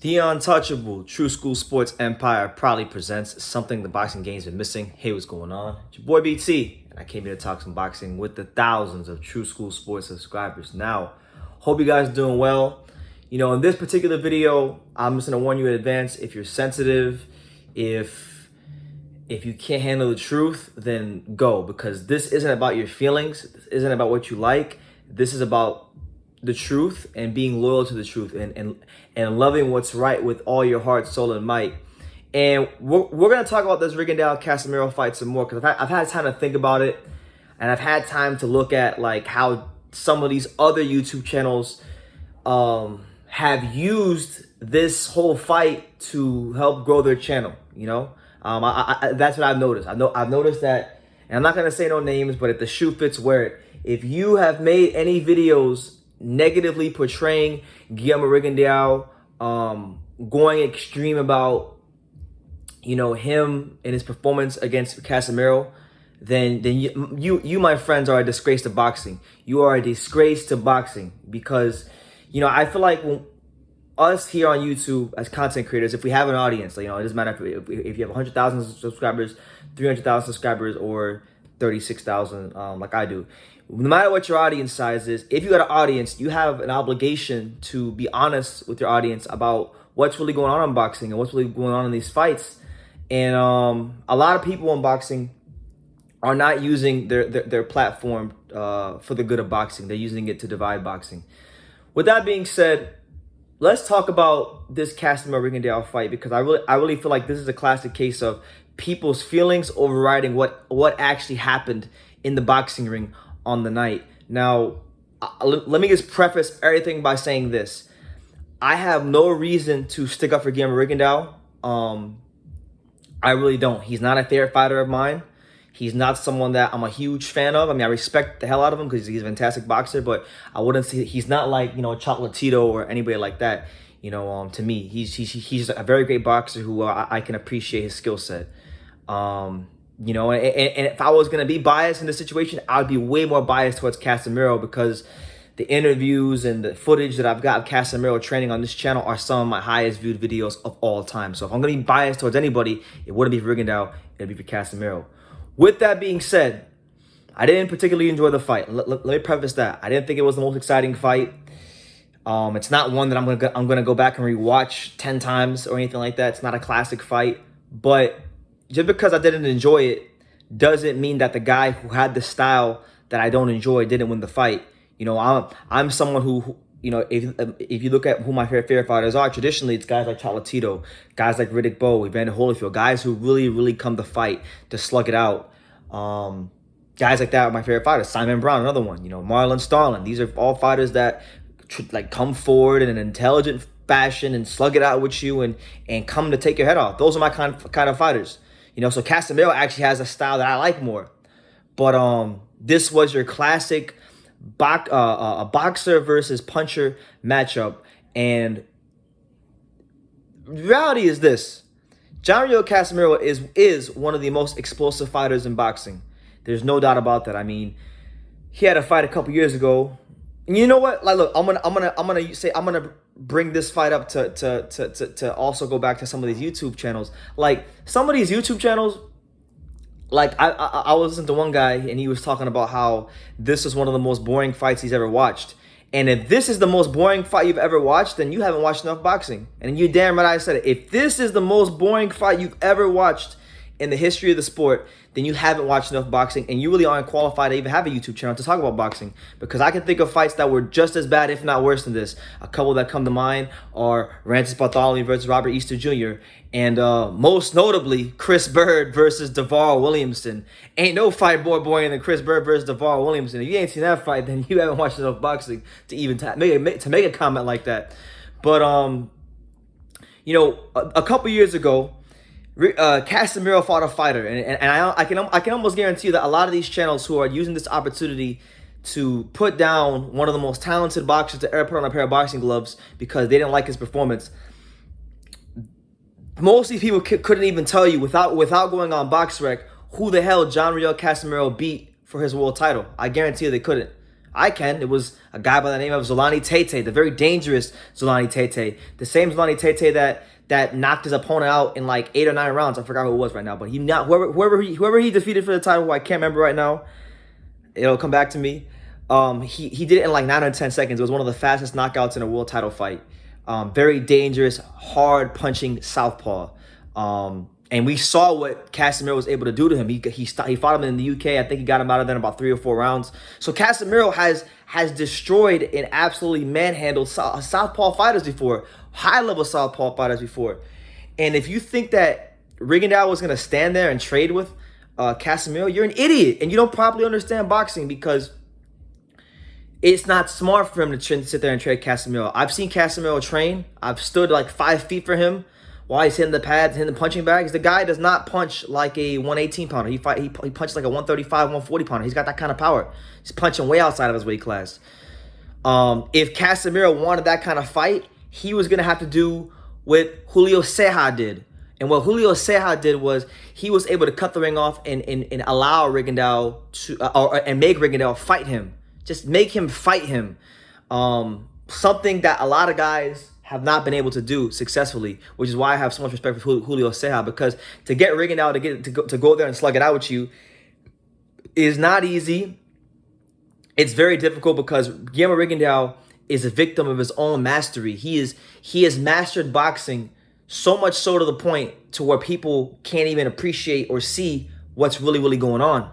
The untouchable True School Sports Empire proudly presents something the boxing game's been missing. Hey, what's going on? It's your boy BT, and I came here to talk some boxing with the thousands of True School Sports subscribers. Now, hope you guys are doing well. You know, in this particular video, I'm just gonna warn you in advance, if you're sensitive, if you can't handle the truth, then go, because this isn't about your feelings, this isn't about what you like, this is about the truth and being loyal to the truth and loving what's right with all your heart, soul, and might. And we're gonna talk about this Rigondeaux Casimero fight some more, because I've had time to think about it, and I've had time to look at like how some of these other YouTube channels have used this whole fight to help grow their channel. You know, that's what I've noticed. I've noticed that, and I'm not gonna say no names, but if the shoe fits, wear it. If you have made any videos negatively portraying Guillermo Rigondeaux, going extreme about, you know, him and his performance against Casimero, then you my friends are a disgrace to boxing. You are a disgrace to boxing, because, you know, I feel like when us here on YouTube as content creators, if we have an audience, you know, it doesn't matter if you have 100,000 subscribers, 300,000 subscribers, or 36,000 like I do. No matter what your audience size is, if you got an audience, you have an obligation to be honest with your audience about what's really going on in boxing and what's really going on in these fights. And a lot of people in boxing are not using their platform for the good of boxing. They're using it to divide boxing. With that being said, let's talk about this Casimero Rigondeaux fight, because I really feel like this is a classic case of people's feelings overriding what actually happened in the boxing ring on the night. Now, let me just preface everything by saying this. I have no reason to stick up for Guillermo Rigondeaux. I really don't. He's not a favorite fighter of mine. He's not someone that I'm a huge fan of. I mean, I respect the hell out of him because he's a fantastic boxer, but I wouldn't say he's not like, you know, Chocolatito or anybody like that. You know, to me, he's a very great boxer who I can appreciate his skill set. You know, and if I was going to be biased in this situation, I would be way more biased towards Casimero, because the interviews and the footage that I've got of Casimero training on this channel are some of my highest viewed videos of all time. So if I'm going to be biased towards anybody, it wouldn't be for Rigondeaux, it'd be for Casimero. With that being said, I didn't particularly enjoy the fight. Let me preface that. I didn't think it was the most exciting fight. It's not one that I'm gonna go back and rewatch 10 times or anything like that. It's not a classic fight, but just because I didn't enjoy it doesn't mean that the guy who had the style that I don't enjoy didn't win the fight. You know, I'm someone who, you know, if you look at who my favorite fighters are, traditionally it's guys like Chocolatito, guys like Riddick Bowe, Evander Holyfield, guys who really come to fight, to slug it out. Guys like that are my favorite fighters. Simon Brown, another one. You know, Marlon Starling. These are all fighters that like come forward in an intelligent fashion and slug it out with you and come to take your head off. Those are my kind of fighters. You know, so Casimero actually has a style that I like more. But this was your classic a boxer versus puncher matchup, and reality is this: Rigondeaux Casimero is one of the most explosive fighters in boxing. There's no doubt about that. I mean, he had a fight a couple years ago, and you know what? Like, look, I'm gonna bring this fight up to also go back to some of these YouTube channels. Like, some of these YouTube channels, like I was listening to one guy, and he was talking about how this is one of the most boring fights he's ever watched. And if this is the most boring fight you've ever watched, then you haven't watched enough boxing. And you damn right I said it. If this is the most boring fight you've ever watched in the history of the sport, then you haven't watched enough boxing, and you really aren't qualified to even have a YouTube channel to talk about boxing. Because I can think of fights that were just as bad, if not worse than this. A couple that come to mind are Rancis Bartholomew versus Robert Easter Jr., and most notably, Chris Bird versus DeVar Williamson. Ain't no fight more boring than Chris Bird versus DeVar Williamson. If you ain't seen that fight, then you haven't watched enough boxing to even make a comment like that. But you know, a couple years ago, Casimero fought a fighter, and I can almost guarantee you that a lot of these channels who are using this opportunity to put down one of the most talented boxers to ever put on a pair of boxing gloves because they didn't like his performance, most of these people couldn't even tell you without going on BoxRec who the hell Rigondeaux Casimero beat for his world title. I guarantee you they couldn't. I can. It was a guy by the name of Zolani Tete, the very dangerous Zolani Tete. The same Zolani Tete that knocked his opponent out in like 8 or 9 rounds. I forgot who it was right now, but whoever he defeated for the title, who I can't remember right now. It'll come back to me. He did it in like 9 or 10 seconds. It was one of the fastest knockouts in a world title fight. Very dangerous, hard punching southpaw. And we saw what Casimero was able to do to him. He fought him in the UK. I think he got him out of there in about 3 or 4 rounds. So Casimero has destroyed and absolutely manhandled southpaw fighters before, high-level southpaw fighters before. And if you think that Rigondeaux was going to stand there and trade with Casimero, you're an idiot. And you don't properly understand boxing, because it's not smart for him to sit there and trade Casimero. I've seen Casimero train. I've stood like 5 feet for him while he's hitting the pads, hitting the punching bags. The guy does not punch like a 118-pounder. He punches like a 135, 140-pounder. He's got that kind of power. He's punching way outside of his weight class. If Casimero wanted that kind of fight, he was going to have to do what Julio Ceja did. And what Julio Ceja did was he was able to cut the ring off and allow Rigondeaux to and make Rigondeaux fight him. Just make him fight him. Something that a lot of guys have not been able to do successfully, which is why I have so much respect for Julio Ceja, because to get Rigondeaux to go there and slug it out with you is not easy. It's very difficult because Guillermo Rigondeaux is a victim of his own mastery. He has mastered boxing so much so to the point to where people can't even appreciate or see what's really going on.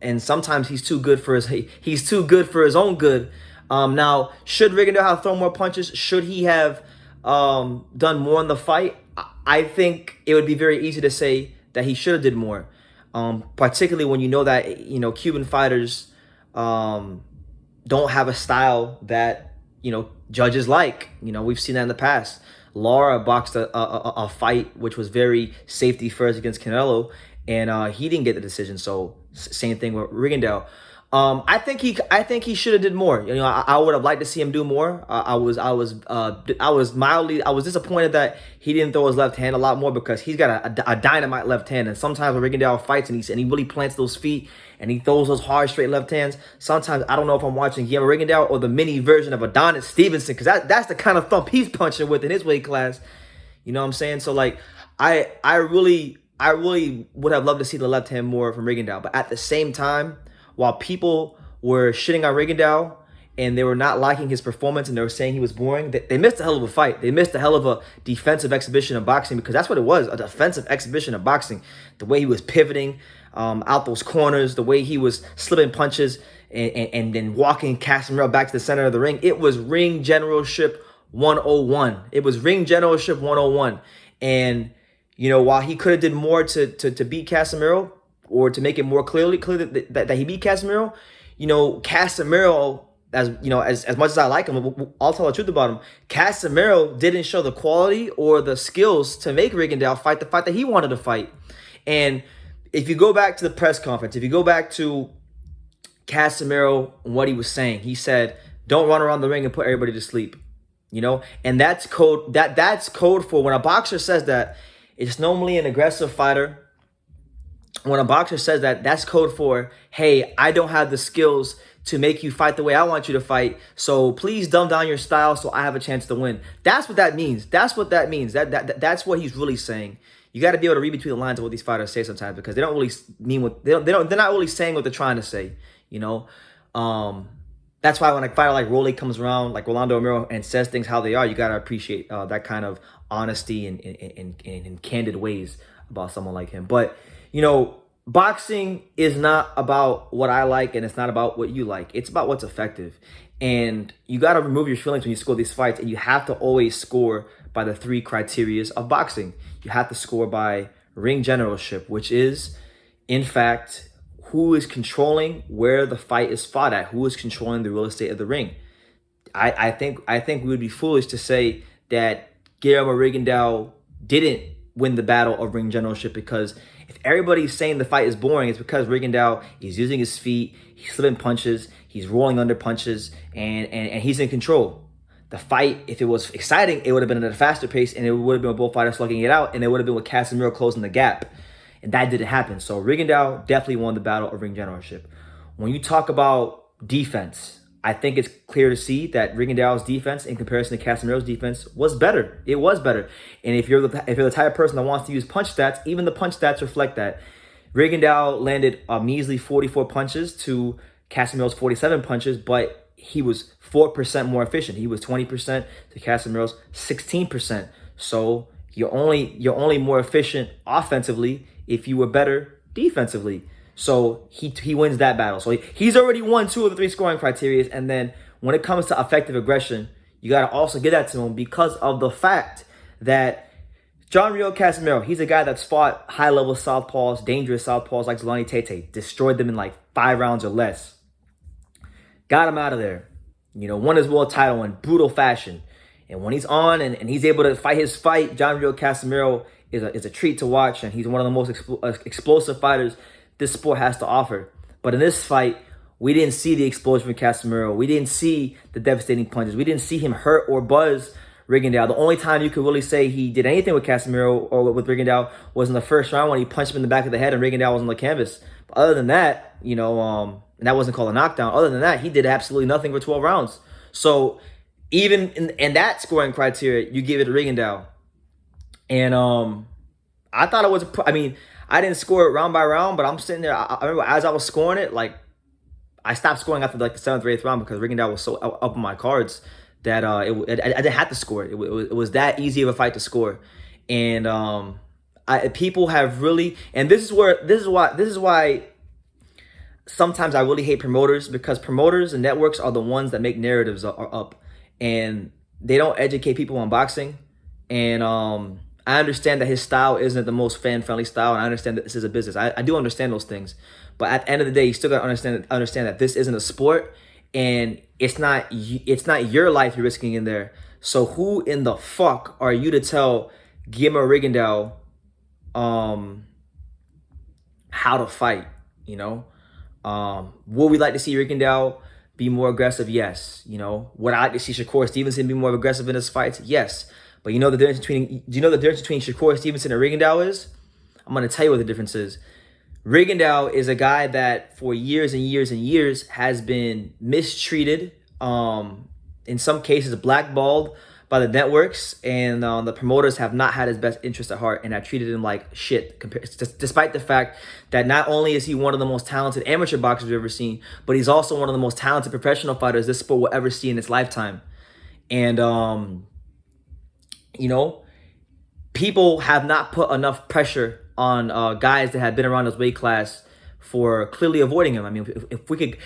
And sometimes he's too good for his own good. Now, should Rigondeaux have thrown more punches? Should he have done more in the fight? I think it would be very easy to say that he should have did more. Particularly when you know that Cuban fighters don't have a style that judges like. We've seen that in the past. Lara boxed a fight which was very safety first against Canelo, and he didn't get the decision. So same thing with Rigondeaux. I think he should have did more. I would have liked to see him do more. I was disappointed that he didn't throw his left hand a lot more, because he's got a dynamite left hand. And sometimes when Rigondeaux fights and he really plants those feet and he throws those hard straight left hands, sometimes I don't know if I'm watching Guillermo Rigondeaux or the mini version of Adonis Stevenson, because that's the kind of thump he's punching with in his weight class. You know what I'm saying? So like I really would have loved to see the left hand more from Rigondeaux. But at the same time, while people were shitting on Rigondeaux and they were not liking his performance and they were saying he was boring, they missed a hell of a fight. They missed a hell of a defensive exhibition of boxing, because that's what it was, a defensive exhibition of boxing. The way he was pivoting out those corners, the way he was slipping punches and then walking Casimero back to the center of the ring. It was ring generalship 101. It was ring generalship 101. And, while he could have did more to beat Casimero, or to make it more clear that he beat Casimero, Casimero, as much as I like him, I'll tell the truth about him. Casimero didn't show the quality or the skills to make Rigondeaux fight the fight that he wanted to fight. And if you go back to the press conference, if you go back to Casimero and what he was saying, he said, "Don't run around the ring and put everybody to sleep." And that's code. That's code for when a boxer says that. It's normally an aggressive fighter. When a boxer says that, that's code for, hey, I don't have the skills to make you fight the way I want you to fight, so please dumb down your style so I have a chance to win. That's what that means. That's what that means. That's what he's really saying. You got to be able to read between the lines of what these fighters say sometimes, because they don't really mean what they're not really saying what they're trying to say. That's why when a fighter like Rolly comes around, like Rolando Romero, and says things how they are, you got to appreciate that kind of honesty and candid ways about someone like him. But boxing is not about what I like, and it's not about what you like. It's about what's effective. And you got to remove your feelings when you score these fights, and you have to always score by the 3 criterias of boxing. You have to score by ring generalship, which is, in fact, who is controlling where the fight is fought at, who is controlling the real estate of the ring. I think we would be foolish to say that Guillermo Rigondeaux didn't win the battle of ring generalship, because if everybody's saying the fight is boring, it's because Rigondeaux is using his feet, he's slipping punches, he's rolling under punches, and he's in control. The fight, if it was exciting, it would have been at a faster pace, and it would have been with both fighters slugging it out, and it would have been with Casimero closing the gap. And that didn't happen. So Rigondeaux definitely won the battle of ring generalship. When you talk about defense. I think it's clear to see that Rigondeaux's defense in comparison to Casamero's defense was better. It was better. And if you're the type of person that wants to use punch stats, even the punch stats reflect that. Rigondeaux landed a measly 44 punches to Casamero's 47 punches, but he was 4% more efficient. He was 20% to Casamero's 16%. So you're only more efficient offensively if you were better defensively. So he wins that battle. So he's already won 2 of the 3 scoring criteria. And then when it comes to effective aggression, you got to also give that to him because of the fact that John Rio Casimero, he's a guy that's fought high-level southpaws, dangerous southpaws like Zolani Tete, destroyed them in like 5 rounds or less. Got him out of there. Won his world title in brutal fashion. And when he's on and he's able to fight his fight, John Rio Casimero is a treat to watch. And he's one of the most explosive fighters this sport has to offer. But in this fight, we didn't see the explosion from Casimero. We didn't see the devastating punches. We didn't see him hurt or buzz Rigondeaux. The only time you could really say he did anything with Casimero or with Rigondeaux was in the first round when he punched him in the back of the head and Rigondeaux was on the canvas. But other than that, and that wasn't called a knockdown. Other than that, he did absolutely nothing for 12 rounds. So even in that scoring criteria, you give it to Rigondeaux. And I thought it was I didn't score it round by round, but I'm sitting there. I remember as I was scoring it, like I stopped scoring after like the 7th or 8th round because Rigondeaux was so up on my cards that I didn't have to score it. It was that easy of a fight to score, and people have really, and this is why sometimes I really hate promoters, because promoters and networks are the ones that make narratives are up, and they don't educate people on boxing, and I understand that his style isn't the most fan-friendly style, and I understand that this is a business. I do understand those things. But at the end of the day, you still got to understand that this isn't a sport, and it's not your life you're risking in there. So who in the fuck are you to tell Guillermo Rigondeaux how to fight, Would we like to see Rigondeaux be more aggressive? Yes. Would I like to see Shakur Stevenson be more aggressive in his fights? Yes. But do you know the difference between Shakur Stevenson and Rigondeaux is? I'm going to tell you what the difference is. Rigondeaux is a guy that for years and years and years has been mistreated, in some cases blackballed by the networks, and the promoters have not had his best interest at heart and have treated him like shit, despite the fact that not only is he one of the most talented amateur boxers we've ever seen, but he's also one of the most talented professional fighters this sport will ever see in its lifetime. And people have not put enough pressure on guys that have been around this weight class for clearly avoiding him. If we could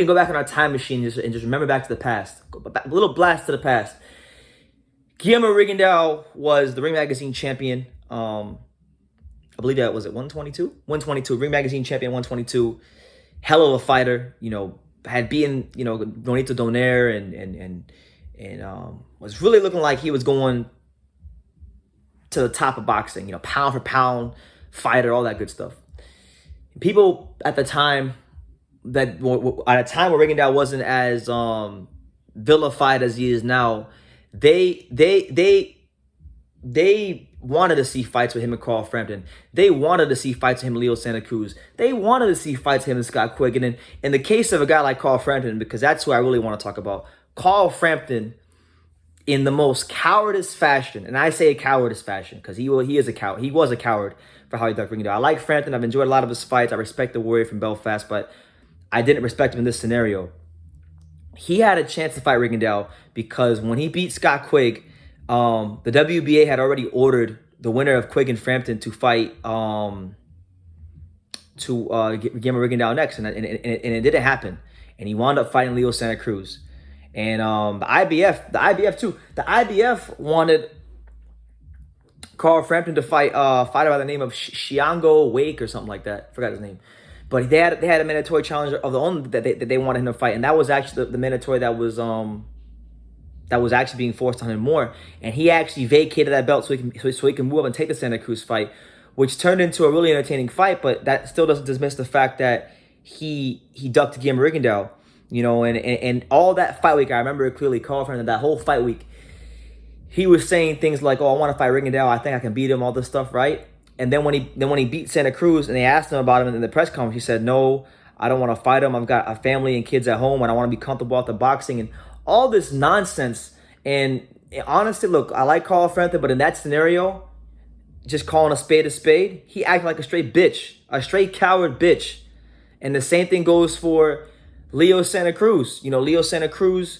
go back in our time machine and just remember back to the past, a little blast to the past. Guillermo Rigondeaux was the Ring Magazine champion. I believe that was it 122? 122, Ring Magazine champion 122. Hell of a fighter, had beaten, Nonito Donaire and was really looking like he was going to the top of boxing, pound for pound fighter, all that good stuff. People at the time at a time where Rigondeaux wasn't as vilified as he is now, they wanted to see fights with him and Carl Frampton. They wanted to see fights with him and Leo Santa Cruz. They wanted to see fights with him and Scott Quigg. And in the case of a guy like Carl Frampton, because that's who I really want to talk about, Carl Frampton, in the most cowardice fashion, and I say cowardice fashion because he is a coward. He was a coward for how he ducked Rigondeaux. I like Frampton. I've enjoyed a lot of his fights. I respect the Warrior from Belfast, but I didn't respect him in this scenario. He had a chance to fight Rigondeaux because when he beat Scott Quigg, the WBA had already ordered the winner of Quigg and Frampton to fight Guillermo Rigondeaux next, and it didn't happen. And he wound up fighting Leo Santa Cruz. And the IBF wanted Carl Frampton to fight a fighter by the name of Xiango Wake or something like that. Forgot his name. But they had a mandatory challenger of their own that they wanted him to fight, and that was actually the mandatory that was actually being forced on him more. And he actually vacated that belt so he can move up and take the Santa Cruz fight, which turned into a really entertaining fight. But that still doesn't dismiss the fact that he ducked Guillermo Rigondeaux. And all that fight week, I remember it clearly. Carl Frampton, that whole fight week, he was saying things like, "Oh, I want to fight Rigondeaux. I think I can beat him." All this stuff, right? And then when he beat Santa Cruz, and they asked him about him in the press conference, he said, "No, I don't want to fight him. I've got a family and kids at home, and I want to be comfortable after boxing and all this nonsense. And honestly, look, I like Carl Frampton, but in that scenario, just calling a spade, he acted like a straight bitch, a straight coward bitch. And the same thing goes for Leo Santa Cruz. You know, Leo Santa Cruz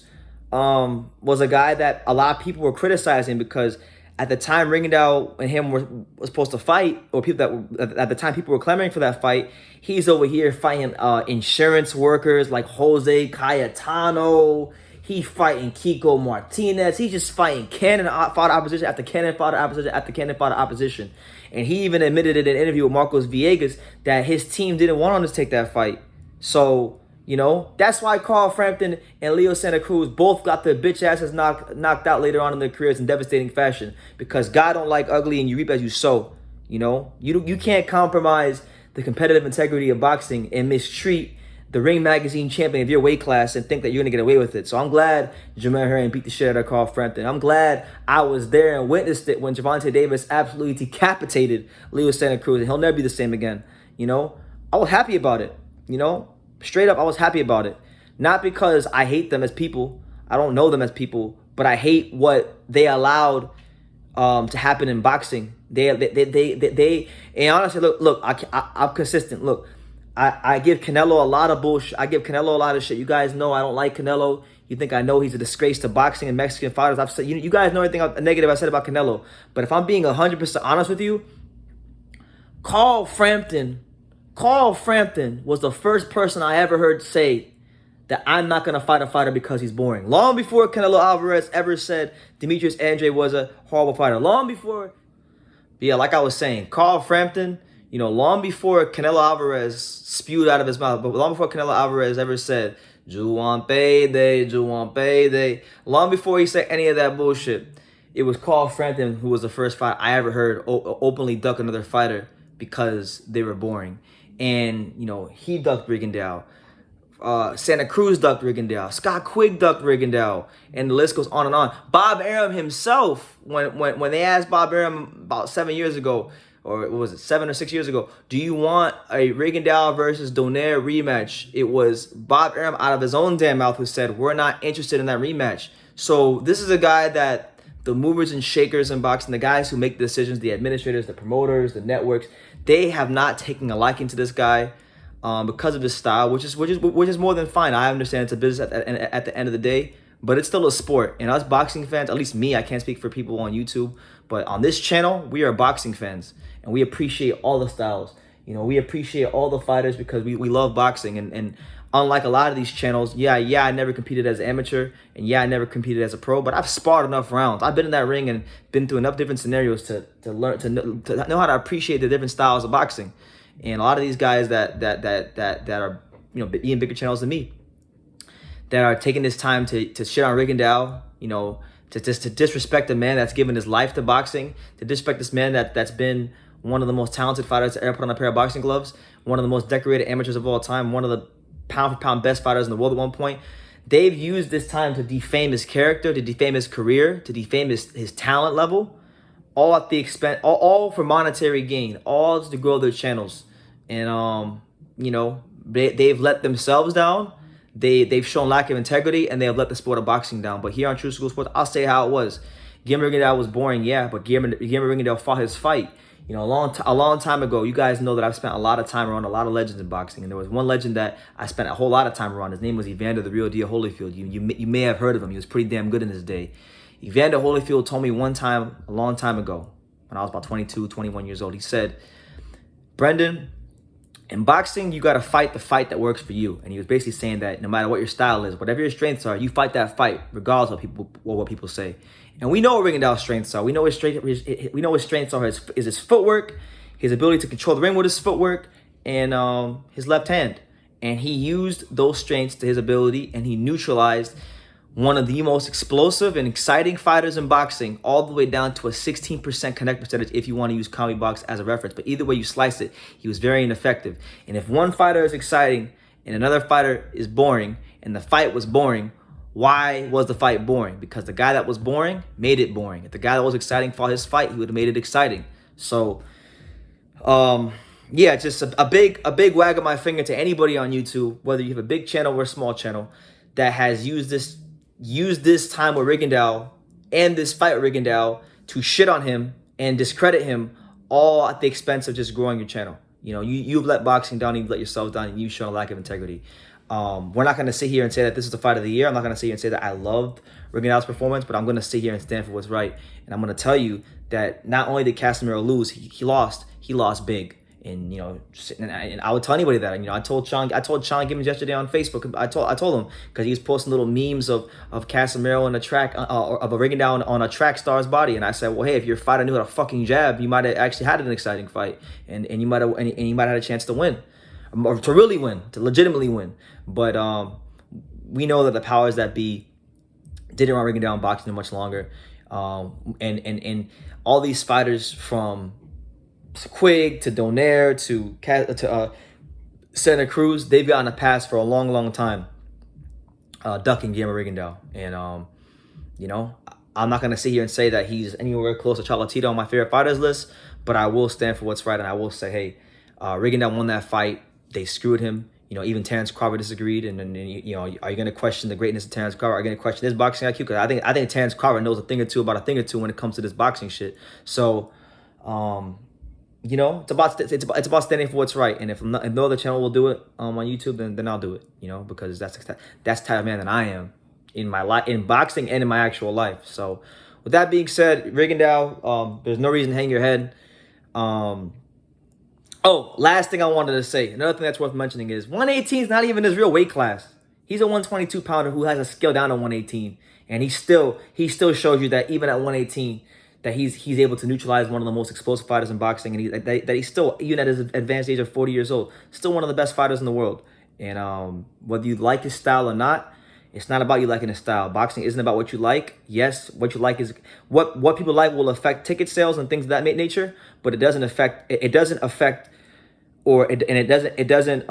was a guy that a lot of people were criticizing because at the time Rigondeaux and him were supposed to fight, or people that at the time people were clamoring for that fight, he's over here fighting insurance workers like Jose Cayetano. He fighting Kiko Martinez. He's just fighting cannon fought opposition after cannon fought opposition after cannon fought opposition. And he even admitted in an interview with Marcos Villegas that his team didn't want him to take that fight. So, you know, that's why Carl Frampton and Leo Santa Cruz both got their bitch asses knocked out later on in their careers in devastating fashion. Because God don't like ugly and you reap as you sow. You know, you can't compromise the competitive integrity of boxing and mistreat the Ring Magazine champion of your weight class and think that you're going to get away with it. So I'm glad Jamel Herring beat the shit out of Carl Frampton. I'm glad I was there and witnessed it when Gervonta Davis absolutely decapitated Leo Santa Cruz. And he'll never be the same again. You know, I was happy about it. You know, straight up, I was happy about it. Not because I hate them as people. I don't know them as people. But I hate what they allowed to happen in boxing. They and honestly, look, I'm consistent. Look, I give Canelo a lot of bullshit. I give Canelo a lot of shit. You guys know I don't like Canelo. You think I know he's a disgrace to boxing and Mexican fighters. I've said, you guys know everything negative I said about Canelo. But if I'm being 100% honest with you, Carl Frampton was the first person I ever heard say that I'm not going to fight a fighter because he's boring. Long before Canelo Alvarez ever said Demetrius Andrade was a horrible fighter. Long before, yeah, like I was saying, Carl Frampton, you know, long before Canelo Alvarez spewed out of his mouth, but long before Canelo Alvarez ever said, "You want payday, you want payday," long before he said any of that bullshit, it was Carl Frampton who was the first fight I ever heard openly duck another fighter because they were boring. And, you know, he ducked Rigondeaux. Santa Cruz ducked Rigondeaux. Scott Quigg ducked Rigondeaux. And the list goes on and on. Bob Arum himself, when they asked Bob Arum about 7 years ago, or what was it, 7 or 6 years ago, do you want a Rigondeaux versus Donaire rematch? It was Bob Arum out of his own damn mouth who said, we're not interested in that rematch. So this is a guy that the movers and shakers in boxing, the guys who make the decisions, the administrators, the promoters, the networks, they have not taken a liking to this guy because of his style, which is more than fine. I understand it's a business at the end of the day, but it's still a sport. And us boxing fans, at least me, I can't speak for people on YouTube, but on this channel, we are boxing fans. And we appreciate all the styles. You know, we appreciate all the fighters because we love boxing. And unlike a lot of these channels, yeah, I never competed as an amateur. And yeah, I never competed as a pro. But I've sparred enough rounds. I've been in that ring and been through enough different scenarios to learn to know how to appreciate the different styles of boxing. And a lot of these guys that are, you know, even bigger channels than me, that are taking this time to shit on Rigondeaux, you know, to disrespect a man that's given his life to boxing, to disrespect this man that's been one of the most talented fighters to ever put on a pair of boxing gloves, one of the most decorated amateurs of all time, one of the pound-for-pound best fighters in the world at one point. They've used this time to defame his character, to defame his career, to defame his talent level, all at the expense, all for monetary gain, all to grow their channels. And, you know, they've let themselves down. They've shown lack of integrity, and they have let the sport of boxing down. But here on True School Sports, I'll say how it was. Guillermo Rigondeaux was boring, yeah, but Guillermo Rigondeaux fought his fight. You know, a long time ago, you guys know that I've spent a lot of time around a lot of legends in boxing. And there was one legend that I spent a whole lot of time around. His name was Evander the Real Deal Holyfield. You may have heard of him. He was pretty damn good in his day. Evander Holyfield told me one time, a long time ago, when I was about 22, 21 years old, he said, "Brendan, in boxing, you got to fight the fight that works for you." And he was basically saying that no matter what your style is, whatever your strengths are, you fight that fight regardless of what people say. And we know what Rigondeaux's strengths are. We know his strengths are his footwork, his ability to control the ring with his footwork, and his left hand. And he used those strengths to his ability, and he neutralized one of the most explosive and exciting fighters in boxing, all the way down to a 16% connect percentage if you want to use Comedy Box as a reference. But either way you slice it, he was very ineffective. And if one fighter is exciting and another fighter is boring, and the fight was boring, why was the fight boring? Because the guy that was boring made it boring. If the guy that was exciting fought his fight, he would have made it exciting. So, yeah, just a big wag of my finger to anybody on YouTube, whether you have a big channel or a small channel, that has used this time with Rigondeaux and this fight with Rigondeaux to shit on him and discredit him, all at the expense of just growing your channel. You know, you've let boxing down, you've let yourself down, and you've shown a lack of integrity. We're not going to sit here and say that this is the fight of the year. I'm not going to sit here and say that I loved Rigondeaux's performance, but I'm going to sit here and stand for what's right. And I'm going to tell you that not only did Casimero lose, he lost big. And you know, and I would tell anybody that. You know, I told Sean Gibbons yesterday on Facebook. I told him, because he was posting little memes of Casimero on a track, of a Rigondeaux on a track star's body, and I said, well, hey, if your fighter knew how to fucking jab, you might have actually had an exciting fight, and you might have had a chance to win, or to really win, to legitimately win. But we know that the powers that be didn't want Rigondeaux in boxing much longer, and all these fighters from Quig to Donaire to Santa Cruz, they've gotten a pass for a long time, ducking Guillermo Rigondeaux. And you know, I'm not gonna sit here and say that he's anywhere close to Chocolatito on my favorite fighters list, but I will stand for what's right, and I will say, hey, Rigondeaux won that fight. They screwed him. You know, even Terrence Crawford disagreed, and you know, are you going to question the greatness of Terrence Crawford? Are you going to question his boxing IQ? Because I think Terrence Crawford knows a thing or two when it comes to this boxing shit. So, you know, it's about standing for what's right. And if no other channel will do it on YouTube, then I'll do it. You know, because that's the type of man that I am in my life, in boxing and in my actual life. So, with that being said, Rigondeaux, there's no reason to hang your head. Oh, last thing I wanted to say, another thing that's worth mentioning is 118 is not even his real weight class. He's a 122 pounder who has a skill down to 118, and he still shows you that even at 118, that he's able to neutralize one of the most explosive fighters in boxing, and that he's still, even at his advanced age of 40 years old, still one of the best fighters in the world. And whether you like his style or not, it's not about you liking his style. Boxing isn't about what you like. Yes, what you like is what people like will affect ticket sales and things of that nature, but it doesn't affect it doesn't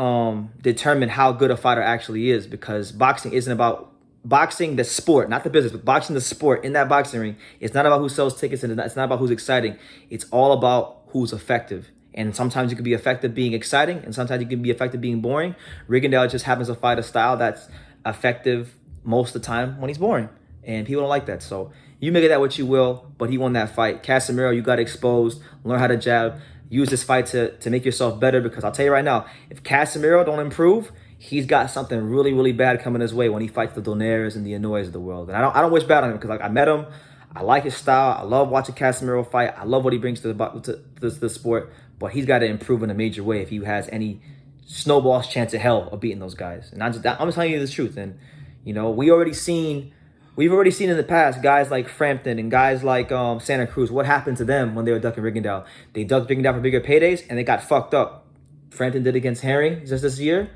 determine how good a fighter actually is, because boxing isn't about boxing the sport, not the business, but boxing the sport. In that boxing ring, it's not about who sells tickets, and it's not about who's exciting. It's all about who's effective. And sometimes you can be effective being exciting, and sometimes you can be effective being boring. Rigondeaux just happens to fight a style that's effective most of the time when he's boring, and people don't like that. So you make of that what you will, but he won that fight. Casimero, you got exposed. Learn how to jab. Use this fight to make yourself better, because I'll tell you right now, if Casimero don't improve, he's got something really bad coming his way when he fights the Donaires and the Inoue of the world. And I don't wish bad on him, because like, I met him, I like his style, I love watching Casimero fight, I love what he brings to the sport, but he's got to improve in a major way if he has any snowball's chance of hell of beating those guys. And I'm just telling you the truth. And you know, we've already seen in the past guys like Frampton and guys like Santa Cruz, what happened to them when they were ducking Rigondeaux. They ducked Rigondeaux for bigger paydays, and they got fucked up. Frampton did against Herring just this year.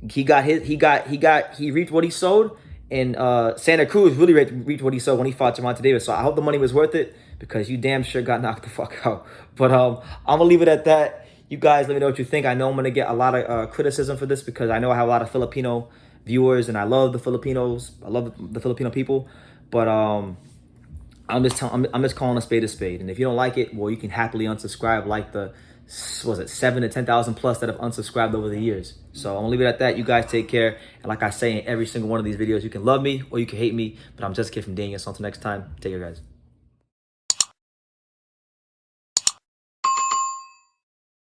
He reaped what he sowed, and Santa Cruz really reaped what he sowed when he fought Gervonta Davis. So I hope the money was worth it, because you damn sure got knocked the fuck out. But I'm gonna leave it at that. You guys let me know what you think. I know I'm gonna get a lot of criticism for this, because I know I have a lot of Filipino viewers, and I love the Filipinos. I love the Filipino people, but I'm just calling a spade. And if you don't like it, well, you can happily unsubscribe, like the 7 to 10,000 plus that have unsubscribed over the years. So I'm gonna leave it at that. You guys take care, and like I say in every single one of these videos, you can love me or you can hate me, but I'm just a kid from Daniel. So until next time, take care, guys.